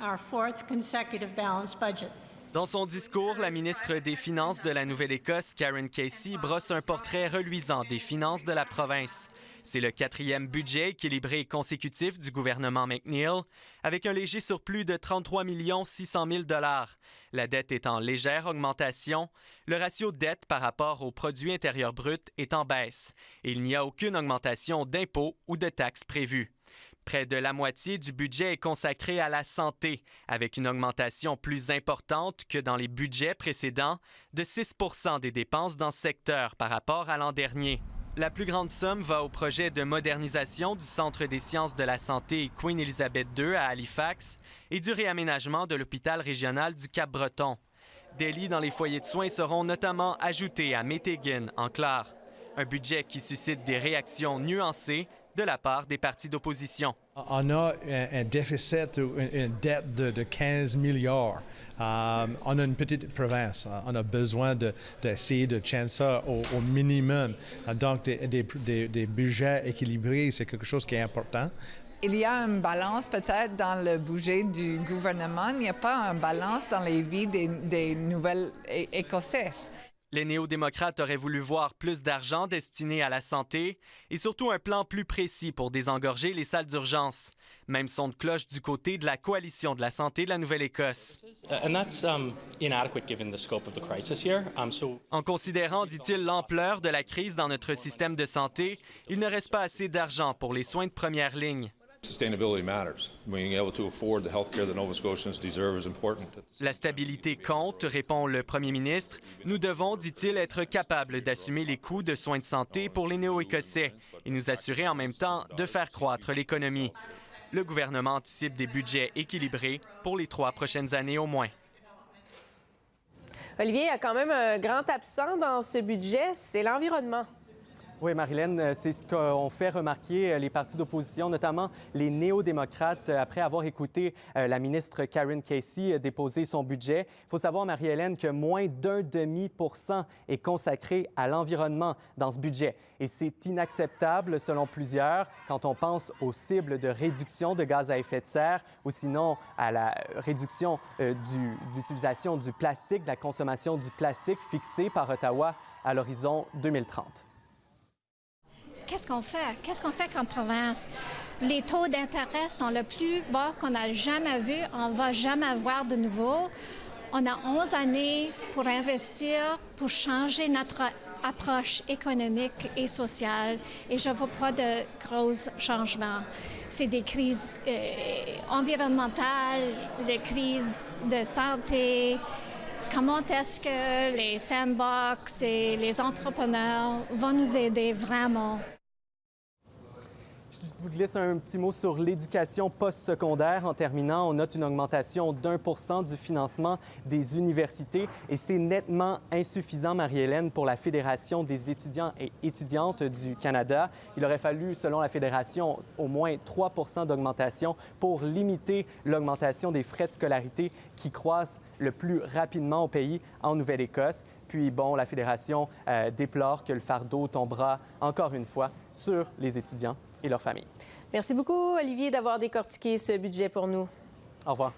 our fourth consecutive balanced budget. Dans son discours, la ministre des Finances de la Nouvelle-Écosse, Karen Casey, brosse un portrait reluisant des finances de la province. C'est le 4e budget équilibré consécutif du gouvernement McNeil, avec un léger surplus de 33 600 000 $. La dette est en légère augmentation. Le ratio dette par rapport au produit intérieur brut est en baisse. Et il n'y a aucune augmentation d'impôts ou de taxes prévue. Près de la moitié du budget est consacré à la santé, avec une augmentation plus importante que dans les budgets précédents, de 6 % des dépenses dans ce secteur par rapport à l'an dernier. La plus grande somme va au projet de modernisation du Centre des sciences de la santé Queen Elizabeth II à Halifax et du réaménagement de l'hôpital régional du Cap-Breton. Des lits dans les foyers de soins seront notamment ajoutés à Métégan, en Clare. Un budget qui suscite des réactions nuancées de la part des partis d'opposition. On a un déficit, une dette de 15 milliards. On a une petite province. On a besoin d'essayer de changer ça au minimum. Donc, des budgets équilibrés, c'est quelque chose qui est important. Il y a une balance peut-être dans le budget du gouvernement. Il n'y a pas une balance dans les vies des Nouvelles-Écossaises. Les néo-démocrates auraient voulu voir plus d'argent destiné à la santé et surtout un plan plus précis pour désengorger les salles d'urgence. Même son de cloche du côté de la Coalition de la santé de la Nouvelle-Écosse. En considérant, dit-il, l'ampleur de la crise dans notre système de santé, il ne reste pas assez d'argent pour les soins de première ligne. La stabilité compte, répond le premier ministre. Nous devons, dit-il, être capables d'assumer les coûts de soins de santé pour les Néo-Écossais et nous assurer en même temps de faire croître l'économie. Le gouvernement anticipe des budgets équilibrés pour les 3 prochaines années au moins. Olivier, il y a quand même un grand absent dans ce budget, c'est l'environnement. Oui, Marilyn, c'est ce qu'ont fait remarquer les partis d'opposition, notamment les néo-démocrates, après avoir écouté la ministre Karen Casey déposer son budget. Il faut savoir, Marie-Hélène, que moins d'1,5 % est consacré à l'environnement dans ce budget. Et c'est inacceptable, selon plusieurs, quand on pense aux cibles de réduction de gaz à effet de serre ou sinon à la réduction de l'utilisation du plastique, de la consommation du plastique fixée par Ottawa à l'horizon 2030. Qu'est-ce qu'on fait? Qu'est-ce qu'on fait comme province? Les taux d'intérêt sont le plus bas qu'on n'a jamais vu. On ne va jamais avoir de nouveau. On a 11 années pour investir, pour changer notre approche économique et sociale. Et je ne vois pas de gros changements. C'est des crises environnementales, des crises de santé. Comment est-ce que les sandbox et les entrepreneurs vont nous aider vraiment? Je vous glisse un petit mot sur l'éducation postsecondaire. En terminant, on note une augmentation d'1 % du financement des universités et c'est nettement insuffisant, Marie-Hélène, pour la Fédération des étudiants et étudiantes du Canada. Il aurait fallu, selon la Fédération, au moins 3 % d'augmentation pour limiter l'augmentation des frais de scolarité qui croissent le plus rapidement au pays, en Nouvelle-Écosse. Puis, bon, la Fédération déplore que le fardeau tombera encore une fois sur les étudiants et leurs familles. Merci beaucoup, Olivier, d'avoir décortiqué ce budget pour nous. Au revoir.